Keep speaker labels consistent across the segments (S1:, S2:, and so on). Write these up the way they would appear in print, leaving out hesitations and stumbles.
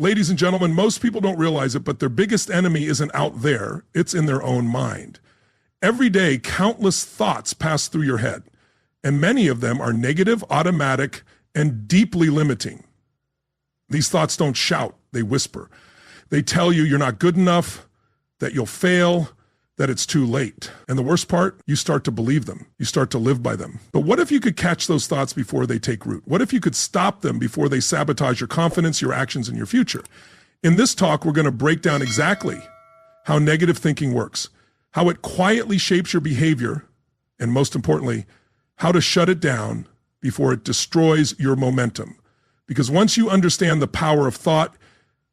S1: Ladies and gentlemen, most people don't realize it, but their biggest enemy isn't out there, it's in their own mind. Every day, countless thoughts pass through your head, and many of them are negative, automatic, and deeply limiting. These thoughts don't shout, they whisper. They tell you you're not good enough, that you'll fail, that it's too late. And the worst part, you start to believe them. You start to live by them. But what if you could catch those thoughts before they take root? What if you could stop them before they sabotage your confidence, your actions, and your future? In this talk, we're going to break down exactly how negative thinking works, how it quietly shapes your behavior, and most importantly, how to shut it down before it destroys your momentum. Because once you understand the power of thought,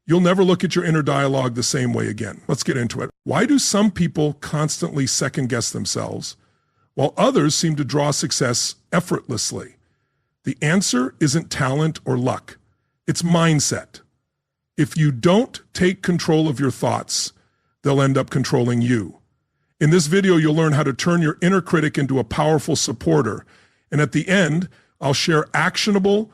S1: you'll never look at your inner dialogue the same way again. Let's get into it. Why do some people constantly second-guess themselves, while others seem to draw success effortlessly? The answer isn't talent or luck. It's mindset. If you don't take control of your thoughts, they'll end up controlling you. In this video, you'll learn how to turn your inner critic into a powerful supporter. And at the end, I'll share actionable,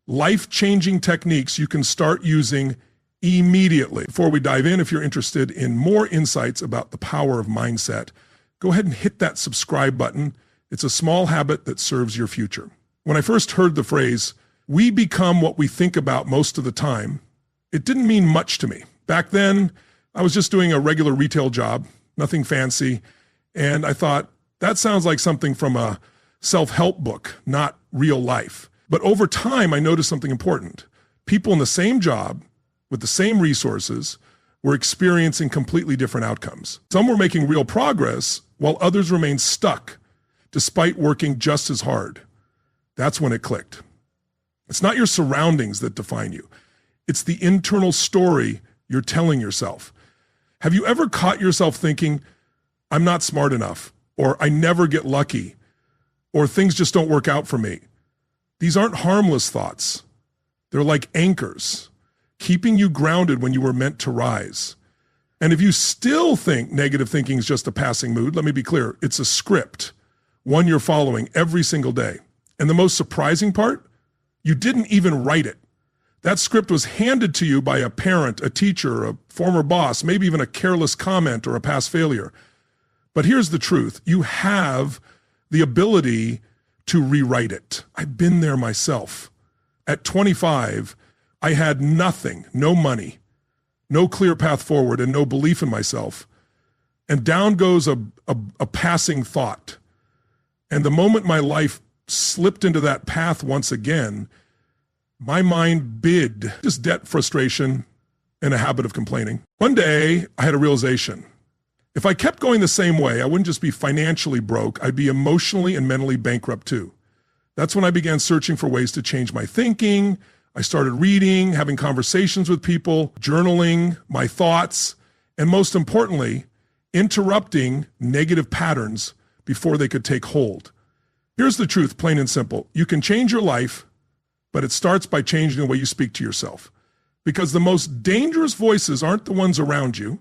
S1: life-changing techniques you can start using immediately. Before we dive in, if you're interested in more insights about the power of mindset, go ahead and hit that subscribe button. It's a small habit that serves your future. When I first heard the phrase, "we become what we think about most of the time," it didn't mean much to me. Back then, I was just doing a regular retail job, nothing fancy, and I thought, that sounds like something from a self-help book, not real life. But over time, I noticed something important. People in the same job, with the same resources, were experiencing completely different outcomes. Some were making real progress, while others remained stuck, despite working just as hard. That's when it clicked. It's not your surroundings that define you. It's the internal story you're telling yourself. Have you ever caught yourself thinking, "I'm not smart enough," or "I never get lucky," or "things just don't work out for me"? These aren't harmless thoughts. They're like anchors, keeping you grounded when you were meant to rise. And if you still think negative thinking is just a passing mood, let me be clear, it's a script, one you're following every single day. And the most surprising part, you didn't even write it. That script was handed to you by a parent, a teacher, a former boss, maybe even a careless comment or a past failure. But here's the truth, you have the ability to rewrite it. I've been there myself. At 25, I had nothing, no money, no clear path forward, and no belief in myself. And down goes a passing thought. And the moment my life slipped into that path once again, my mind bid just debt, frustration, and a habit of complaining. One day, I had a realization. If I kept going the same way, I wouldn't just be financially broke, I'd be emotionally and mentally bankrupt too. That's when I began searching for ways to change my thinking. I started reading, having conversations with people, journaling my thoughts, and most importantly, interrupting negative patterns before they could take hold. Here's the truth, plain and simple. You can change your life, but it starts by changing the way you speak to yourself. Because the most dangerous voices aren't the ones around you.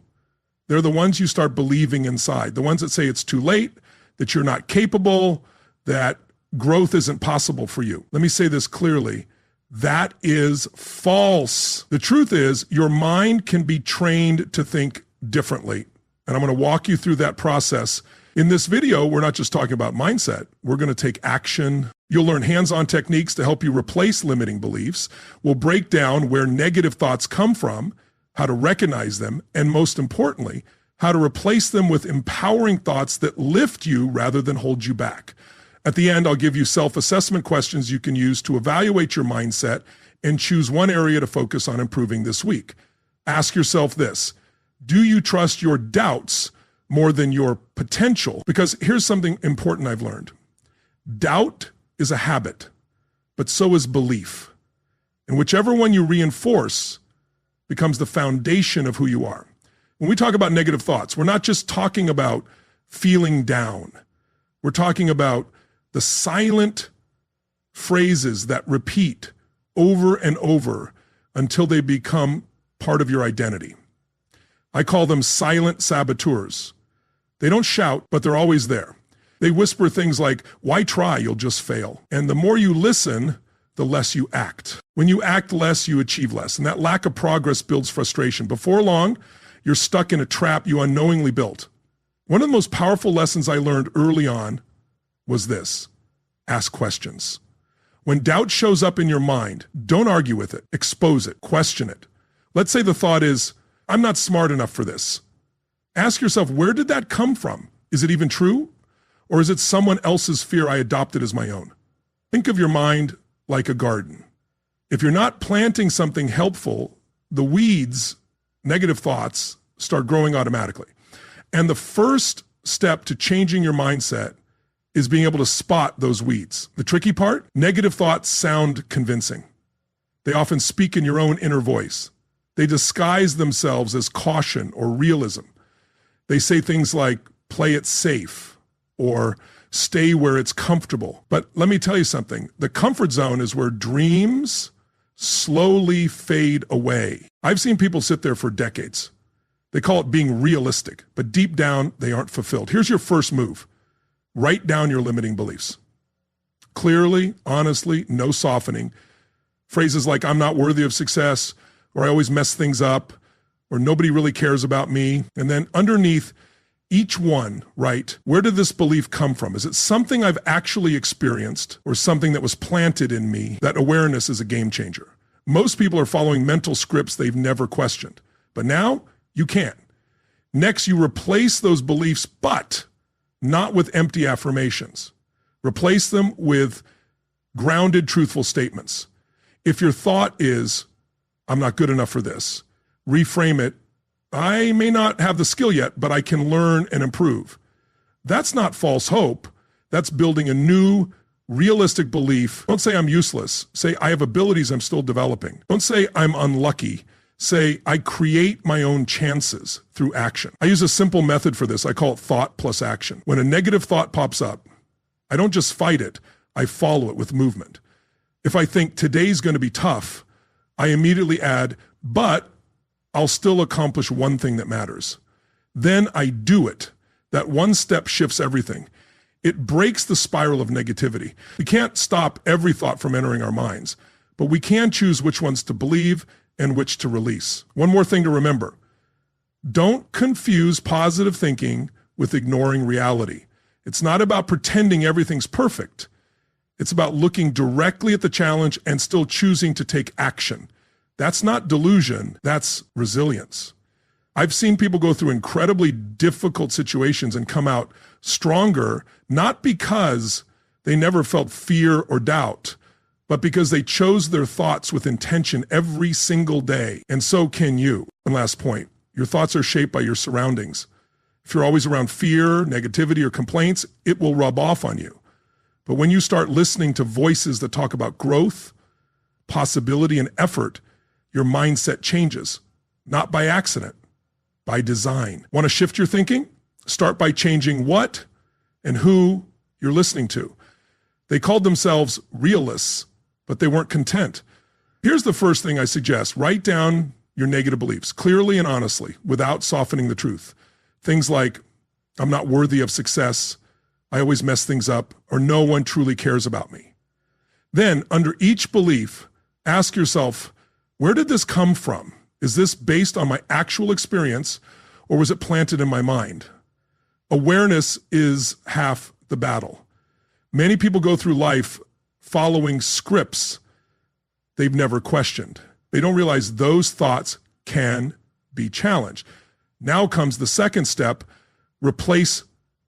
S1: They're the ones you start believing inside. The ones that say it's too late, that you're not capable, that growth isn't possible for you. Let me say this clearly. That is false. The truth is, your mind can be trained to think differently. And I'm going to walk you through that process. In this video, we're not just talking about mindset. We're going to take action. You'll learn hands-on techniques to help you replace limiting beliefs. We'll break down where negative thoughts come from, how to recognize them, and most importantly, how to replace them with empowering thoughts that lift you rather than hold you back. At the end, I'll give you self-assessment questions you can use to evaluate your mindset and choose one area to focus on improving this week. Ask yourself this: do you trust your doubts more than your potential? Because here's something important I've learned. Doubt is a habit, but so is belief. And whichever one you reinforce becomes the foundation of who you are. When we talk about negative thoughts, we're not just talking about feeling down. We're talking about the silent phrases that repeat over and over until they become part of your identity. I call them silent saboteurs. They don't shout, but they're always there. They whisper things like, "Why try? You'll just fail." And the more you listen, the less you act. When you act less, you achieve less. And that lack of progress builds frustration. Before long, you're stuck in a trap you unknowingly built. One of the most powerful lessons I learned early on was this: ask questions. When doubt shows up in your mind, don't argue with it, expose it, question it. Let's say the thought is, I'm not smart enough for this. Ask yourself, where did that come from? Is it even true? Or is it someone else's fear I adopted as my own? Think of your mind like a garden. If you're not planting something helpful, the weeds, negative thoughts, start growing automatically. And the first step to changing your mindset is being able to spot those weeds. The tricky part, negative thoughts sound convincing. They often speak in your own inner voice. They disguise themselves as caution or realism. They say things like, play it safe, or stay where it's comfortable. But let me tell you something. The comfort zone is where dreams slowly fade away. I've seen people sit there for decades. They call it being realistic, but deep down, they aren't fulfilled. Here's your first move. Write down your limiting beliefs. Clearly, honestly, no softening. Phrases like, I'm not worthy of success, or I always mess things up, or nobody really cares about me. And then underneath each one, write, where did this belief come from? Is it something I've actually experienced, or something that was planted in me? That awareness is a game changer. Most people are following mental scripts they've never questioned. But now, you can. Next, you replace those beliefs, but not with empty affirmations. Replace them with grounded, truthful statements. If your thought is, I'm not good enough for this, reframe it, I may not have the skill yet, but I can learn and improve. That's not false hope. That's building a new, realistic belief. Don't say I'm useless. Say I have abilities I'm still developing. Don't say I'm unlucky. Say, I create my own chances through action. I use a simple method for this. I call it thought plus action. When a negative thought pops up, I don't just fight it, I follow it with movement. If I think today's going to be tough, I immediately add, but I'll still accomplish one thing that matters. Then I do it. That one step shifts everything. It breaks the spiral of negativity. We can't stop every thought from entering our minds, but we can choose which ones to believe and which to release. One more thing to remember. Don't confuse positive thinking with ignoring reality. It's not about pretending everything's perfect. It's about looking directly at the challenge and still choosing to take action. That's not delusion, that's resilience. I've seen people go through incredibly difficult situations and come out stronger, not because they never felt fear or doubt, but because they chose their thoughts with intention every single day. And so can you. One last point. Your thoughts are shaped by your surroundings. If you're always around fear, negativity, or complaints, it will rub off on you. But when you start listening to voices that talk about growth, possibility, and effort, your mindset changes. Not by accident, by design. Want to shift your thinking? Start by changing what and who you're listening to. They called themselves realists, but they weren't content. Here's the first thing I suggest. Write down your negative beliefs clearly and honestly without softening the truth. Things like, I'm not worthy of success, I always mess things up, or no one truly cares about me. Then, under each belief, ask yourself, where did this come from? Is this based on my actual experience, or was it planted in my mind? Awareness is half the battle. Many people go through life following scripts they've never questioned. They don't realize those thoughts can be challenged. Now comes the second step, replace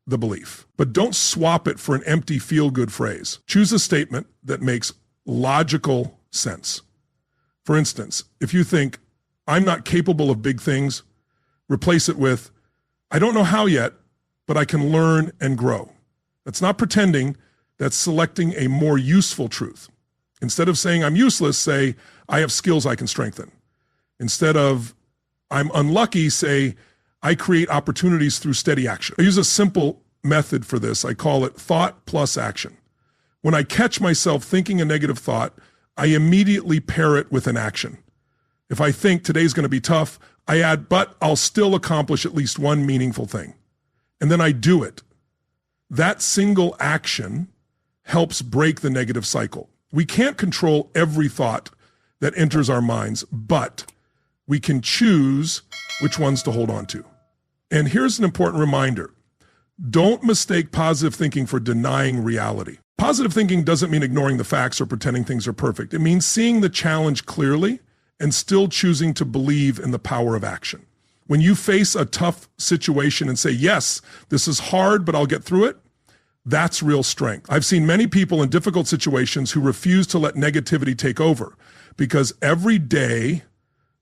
S1: the belief. But don't swap it for an empty feel-good phrase. Choose a statement that makes logical sense. For instance, if you think, I'm not capable of big things, replace it with, I don't know how yet, but I can learn and grow. That's not pretending, that's selecting a more useful truth. Instead of saying I'm useless, say I have skills I can strengthen. Instead of I'm unlucky, say I create opportunities through steady action. I use a simple method for this. I call it thought plus action. When I catch myself thinking a negative thought, I immediately pair it with an action. If I think today's going to be tough, I add, but I'll still accomplish at least one meaningful thing. And then I do it. That single action helps break the negative cycle. We can't control every thought that enters our minds, but we can choose which ones to hold on to. And here's an important reminder. Don't mistake positive thinking for denying reality. Positive thinking doesn't mean ignoring the facts or pretending things are perfect. It means seeing the challenge clearly and still choosing to believe in the power of action. When you face a tough situation and say, yes, this is hard, but I'll get through it, that's real strength. I've seen many people in difficult situations who refuse to let negativity take over because every day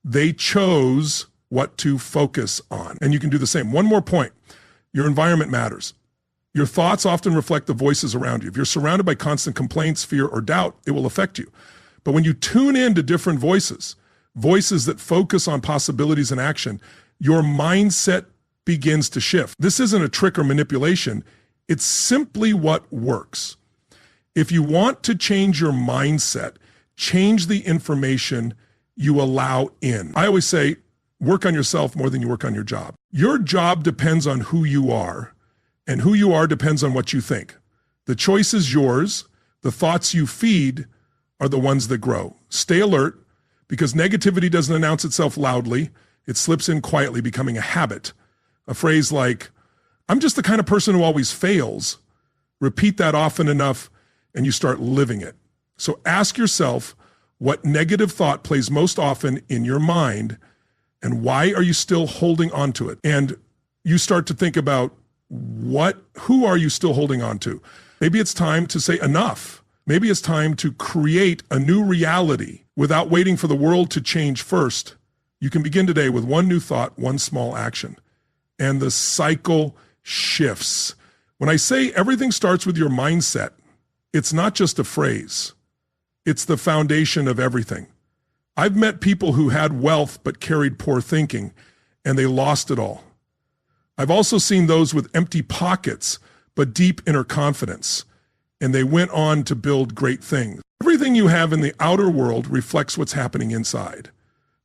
S1: they chose what to focus on. And you can do the same. One more point. Your environment matters. Your thoughts often reflect the voices around you. If you're surrounded by constant complaints, fear, or doubt, it will affect you. But when you tune in to different voices, voices that focus on possibilities and action, your mindset begins to shift. This isn't a trick or manipulation. It's simply what works. If you want to change your mindset, change the information you allow in. I always say, work on yourself more than you work on your job. Your job depends on who you are, and who you are depends on what you think. The choice is yours. The thoughts you feed are the ones that grow. Stay alert, because negativity doesn't announce itself loudly. It slips in quietly, becoming a habit. A phrase like, I'm just the kind of person who always fails. Repeat that often enough, and you start living it. So ask yourself, what negative thought plays most often in your mind, and why are you still holding on to it? And you start to think about who are you still holding on to? Maybe it's time to say enough. Maybe it's time to create a new reality without waiting for the world to change first. You can begin today with one new thought, one small action, and the cycle shifts. When I say everything starts with your mindset, it's not just a phrase. It's the foundation of everything. I've met people who had wealth but carried poor thinking, and they lost it all. I've also seen those with empty pockets but deep inner confidence, and they went on to build great things. Everything you have in the outer world reflects what's happening inside.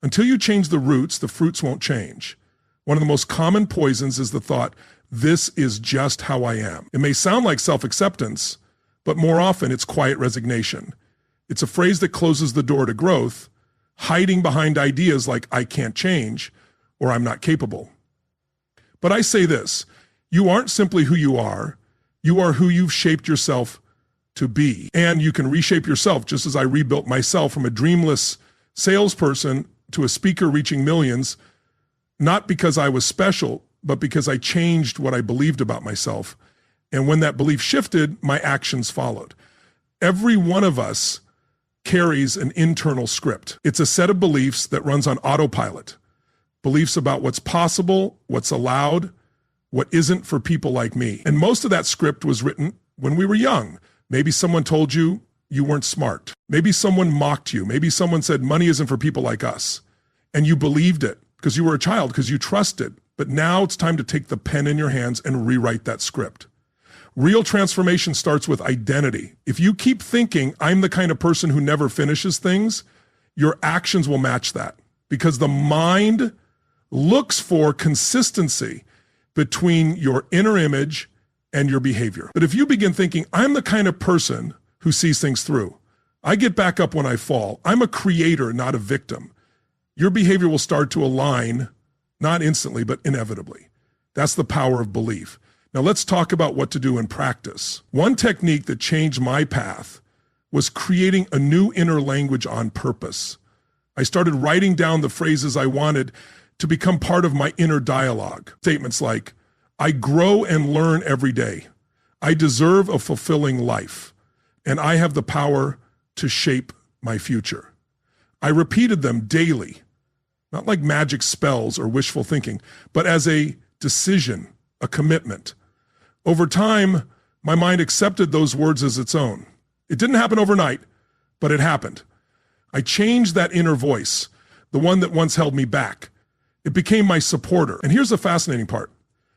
S1: Until you change the roots, the fruits won't change. One of the most common poisons is the thought, this is just how I am. It may sound like self-acceptance, but more often it's quiet resignation. It's a phrase that closes the door to growth, hiding behind ideas like I can't change or I'm not capable. But I say this, you aren't simply who you are who you've shaped yourself to be. And you can reshape yourself just as I rebuilt myself from a dreamless salesperson to a speaker reaching millions, not because I was special, but because I changed what I believed about myself. And when that belief shifted, my actions followed. Every one of us carries an internal script. It's a set of beliefs that runs on autopilot. Beliefs about what's possible, what's allowed, what isn't for people like me. And most of that script was written when we were young. Maybe someone told you you weren't smart. Maybe someone mocked you. Maybe someone said money isn't for people like us. And you believed it because you were a child, because you trusted. But now it's time to take the pen in your hands and rewrite that script. Real transformation starts with identity. If you keep thinking, I'm the kind of person who never finishes things, your actions will match that. Because the mind looks for consistency between your inner image and your behavior. But if you begin thinking, I'm the kind of person who sees things through, I get back up when I fall, I'm a creator, not a victim, your behavior will start to align, not instantly, but inevitably. That's the power of belief. Now let's talk about what to do in practice. One technique that changed my path was creating a new inner language on purpose. I started writing down the phrases I wanted to become part of my inner dialogue. Statements like, I grow and learn every day. I deserve a fulfilling life, and I have the power to shape my future. I repeated them daily, not like magic spells or wishful thinking, but as a decision, a commitment. Over time, my mind accepted those words as its own. It didn't happen overnight, but it happened. I changed that inner voice, the one that once held me back. It became my supporter. And here's the fascinating part.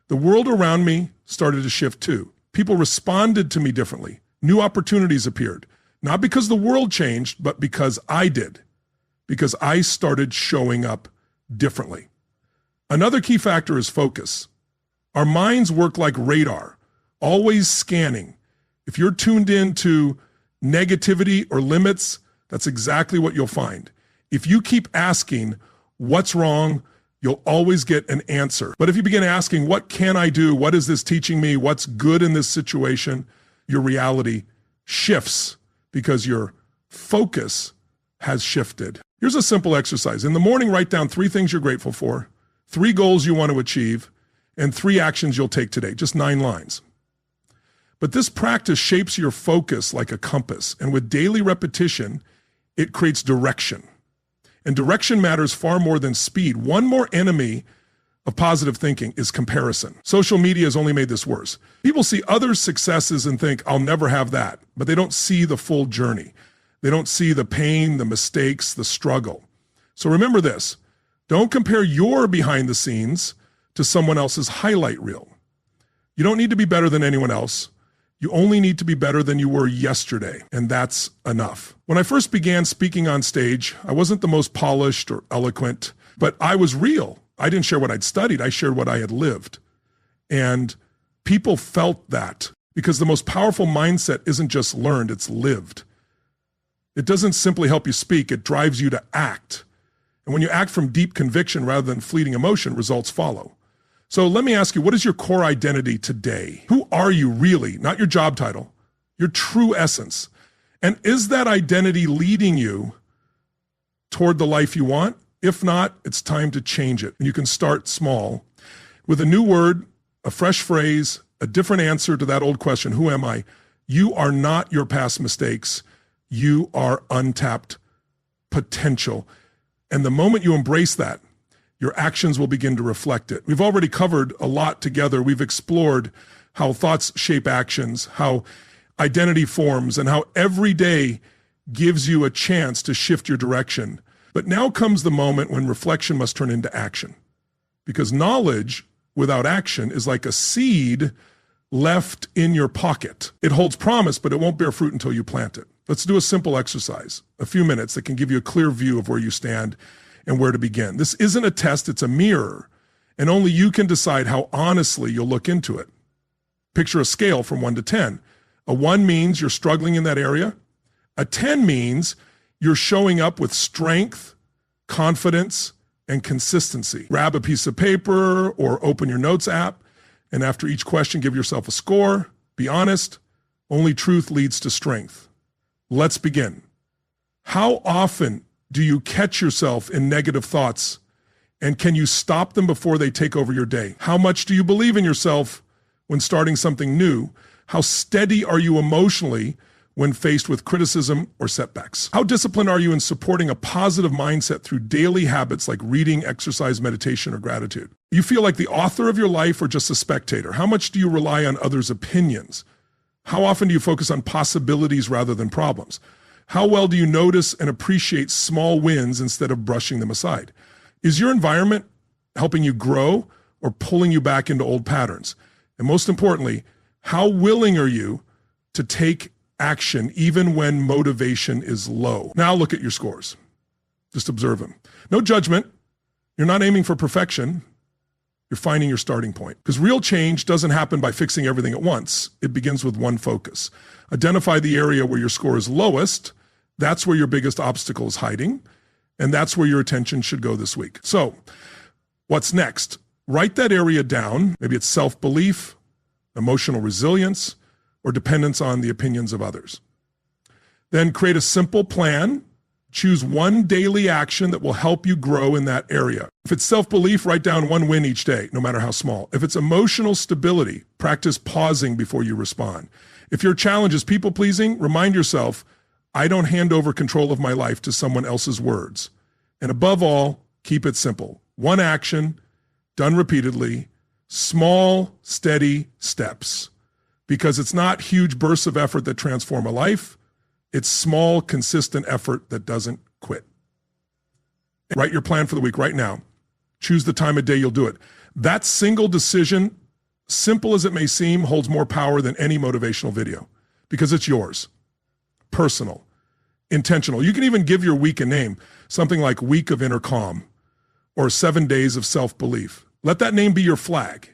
S1: The world around me started to shift too. People responded to me differently. New opportunities appeared, not because the world changed, but because I did, because I started showing up differently. Another key factor is focus. Our minds work like radar, always scanning. If you're tuned in to negativity or limits, that's exactly what you'll find. If you keep asking, what's wrong, you'll always get an answer. But if you begin asking, what can I do? What is this teaching me? What's good in this situation? Your reality shifts because your focus has shifted. Here's a simple exercise. In the morning, write down 3 things you're grateful for, 3 goals you want to achieve, and 3 actions you'll take today. Just 9 lines. But this practice shapes your focus like a compass, and with daily repetition, it creates direction. And direction matters far more than speed. One more enemy of positive thinking is comparison. Social media has only made this worse. People see others' successes and think, I'll never have that, but they don't see the full journey. They don't see the pain, the mistakes, the struggle. So remember this, don't compare your behind the scenes to someone else's highlight reel. You don't need to be better than anyone else. You only need to be better than you were yesterday, and that's enough. When I first began speaking on stage, I wasn't the most polished or eloquent, but I was real. I didn't share what I'd studied, I shared what I had lived. And people felt that because the most powerful mindset isn't just learned, it's lived. It doesn't simply help you speak, it drives you to act. And when you act from deep conviction rather than fleeting emotion, results follow. So let me ask you, what is your core identity today? Who are you really? Not your job title, your true essence. And is that identity leading you toward the life you want? If not, it's time to change it. And you can start small with a new word, a fresh phrase, a different answer to that old question, who am I? You are not your past mistakes. You are untapped potential. And the moment you embrace that, your actions will begin to reflect it. We've already covered a lot together. We've explored how thoughts shape actions, how identity forms, and how every day gives you a chance to shift your direction. But now comes the moment when reflection must turn into action. Because knowledge without action is like a seed left in your pocket. It holds promise, but it won't bear fruit until you plant it. Let's do a simple exercise, a few minutes that can give you a clear view of where you stand and where to begin. This isn't a test, it's a mirror, and only you can decide how honestly you'll look into it. Picture a scale from 1 to 10. A 1 means you're struggling in that area. A 10 means you're showing up with strength, confidence, and consistency. Grab a piece of paper or open your notes app, and after each question, give yourself a score. Be honest. Only truth leads to strength. Let's begin. How often do you catch yourself in negative thoughts, and can you stop them before they take over your day? How much do you believe in yourself when starting something new? How steady are you emotionally when faced with criticism or setbacks? How disciplined are you in supporting a positive mindset through daily habits like reading, exercise, meditation, or gratitude? You feel like the author of your life or just a spectator? How much do you rely on others' opinions? How often do you focus on possibilities rather than problems? How well do you notice and appreciate small wins instead of brushing them aside? Is your environment helping you grow or pulling you back into old patterns? And most importantly, how willing are you to take action even when motivation is low? Now look at your scores. Just observe them. No judgment. You're not aiming for perfection. You're finding your starting point. Because real change doesn't happen by fixing everything at once. It begins with one focus. Identify the area where your score is lowest. That's where your biggest obstacle is hiding. And that's where your attention should go this week. So what's next? Write that area down. Maybe it's self-belief, emotional resilience, or dependence on the opinions of others. Then create a simple plan. Choose one daily action that will help you grow in that area. If it's self-belief, write down 1 win each day, no matter how small. If it's emotional stability, practice pausing before you respond. If your challenge is people-pleasing, remind yourself, I don't hand over control of my life to someone else's words. And above all, keep it simple. One action, done repeatedly, small, steady steps. Because it's not huge bursts of effort that transform a life. It's small, consistent effort that doesn't quit. Write your plan for the week right now. Choose the time of day you'll do it. That single decision, simple as it may seem, holds more power than any motivational video because it's yours. Personal, intentional. You can even give your week a name, something like Week of Inner Calm or 7 Days of Self-Belief. Let that name be your flag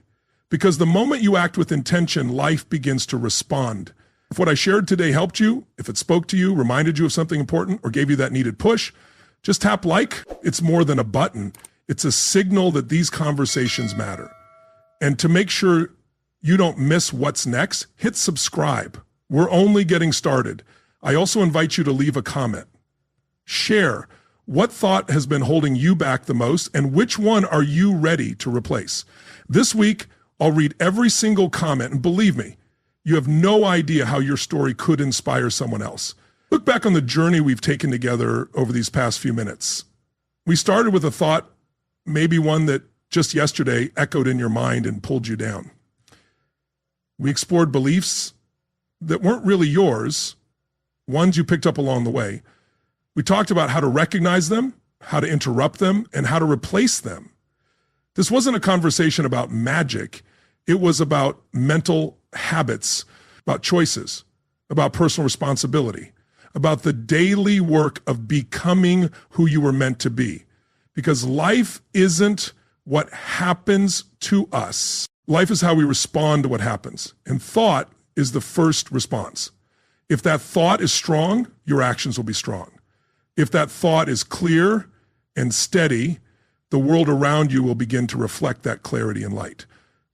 S1: because the moment you act with intention, life begins to respond. If what I shared today helped you, if it spoke to you, reminded you of something important, or gave you that needed push, just tap like. It's more than a button. It's a signal that these conversations matter. And to make sure you don't miss what's next, hit subscribe. We're only getting started. I also invite you to leave a comment. Share what thought has been holding you back the most, and which one are you ready to replace? This week, I'll read every single comment, and believe me, you have no idea how your story could inspire someone else. Look back on the journey we've taken together over these past few minutes. We started with a thought, maybe one that just yesterday echoed in your mind and pulled you down. We explored beliefs that weren't really yours, ones you picked up along the way. We talked about how to recognize them, how to interrupt them, and how to replace them. This wasn't a conversation about magic. It was about mental habits, about choices, about personal responsibility, about the daily work of becoming who you were meant to be. Because life isn't what happens to us. Life is how we respond to what happens. And thought is the first response. If that thought is strong, your actions will be strong. If that thought is clear and steady, the world around you will begin to reflect that clarity and light.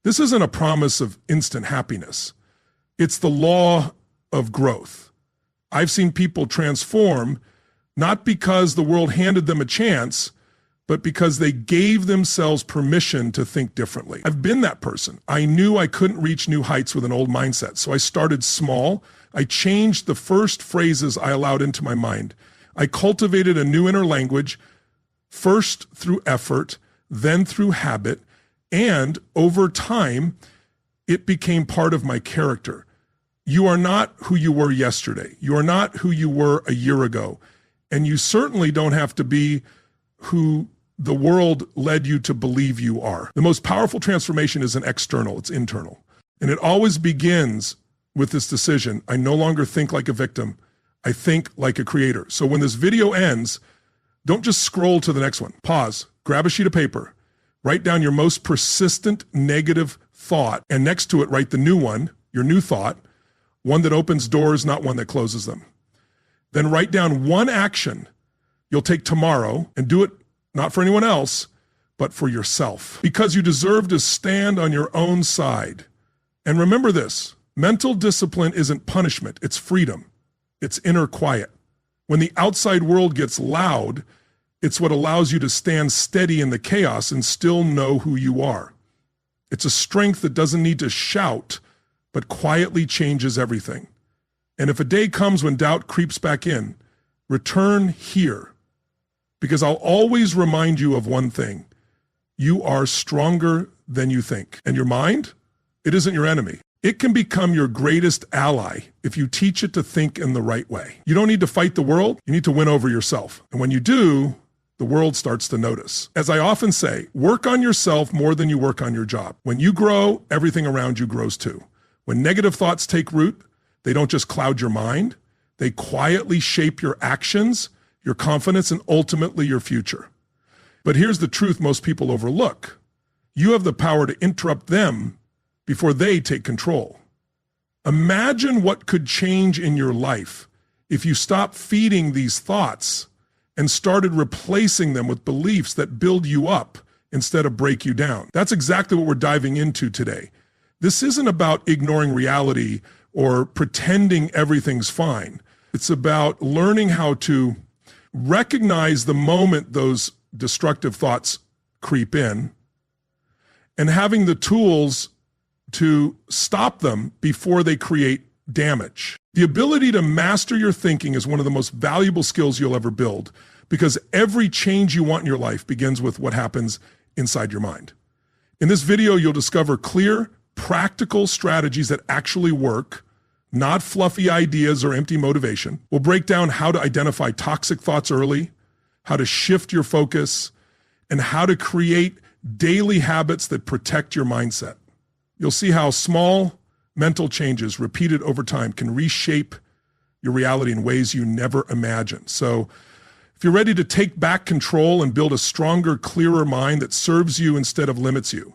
S1: This isn't a promise of instant happiness. It's the law of growth. I've seen people transform not because the world handed them a chance, but because they gave themselves permission to think differently. I've been that person. I knew I couldn't reach new heights with an old mindset, so I started small. I changed the first phrases I allowed into my mind. I cultivated a new inner language, first through effort, then through habit, and over time, it became part of my character. You are not who you were yesterday. You are not who you were a year ago. And you certainly don't have to be who the world led you to believe you are. The most powerful transformation isn't external, it's internal. And it always begins with this decision. I no longer think like a victim. I think like a creator. So when this video ends, don't just scroll to the next one. Pause, grab a sheet of paper, write down your most persistent negative thought, and next to it, write the new one, your new thought, one that opens doors, not one that closes them. Then write down one action you'll take tomorrow and do it not for anyone else, but for yourself. Because you deserve to stand on your own side. And remember this, mental discipline isn't punishment, it's freedom. It's inner quiet. When the outside world gets loud, it's what allows you to stand steady in the chaos and still know who you are. It's a strength that doesn't need to shout, but quietly changes everything. And if a day comes when doubt creeps back in, return here, because I'll always remind you of one thing. You are stronger than you think. And your mind, it isn't your enemy. It can become your greatest ally if you teach it to think in the right way. You don't need to fight the world, you need to win over yourself. And when you do, the world starts to notice. As I often say, work on yourself more than you work on your job. When you grow, everything around you grows too. When negative thoughts take root, they don't just cloud your mind, they quietly shape your actions, your confidence, and ultimately your future. But here's the truth most people overlook. You have the power to interrupt them before they take control. Imagine what could change in your life if you stopped feeding these thoughts and started replacing them with beliefs that build you up instead of break you down. That's exactly what we're diving into today. This isn't about ignoring reality or pretending everything's fine. It's about learning how to recognize the moment those destructive thoughts creep in and having the tools to stop them before they create damage. The ability to master your thinking is one of the most valuable skills you'll ever build, because every change you want in your life begins with what happens inside your mind. In this video, you'll discover clear, practical strategies that actually work, not fluffy ideas or empty motivation. We'll break down how to identify toxic thoughts early, how to shift your focus, and how to create daily habits that protect your mindset. You'll see how small mental changes repeated over time can reshape your reality in ways you never imagined. So if you're ready to take back control and build a stronger, clearer mind that serves you instead of limits you,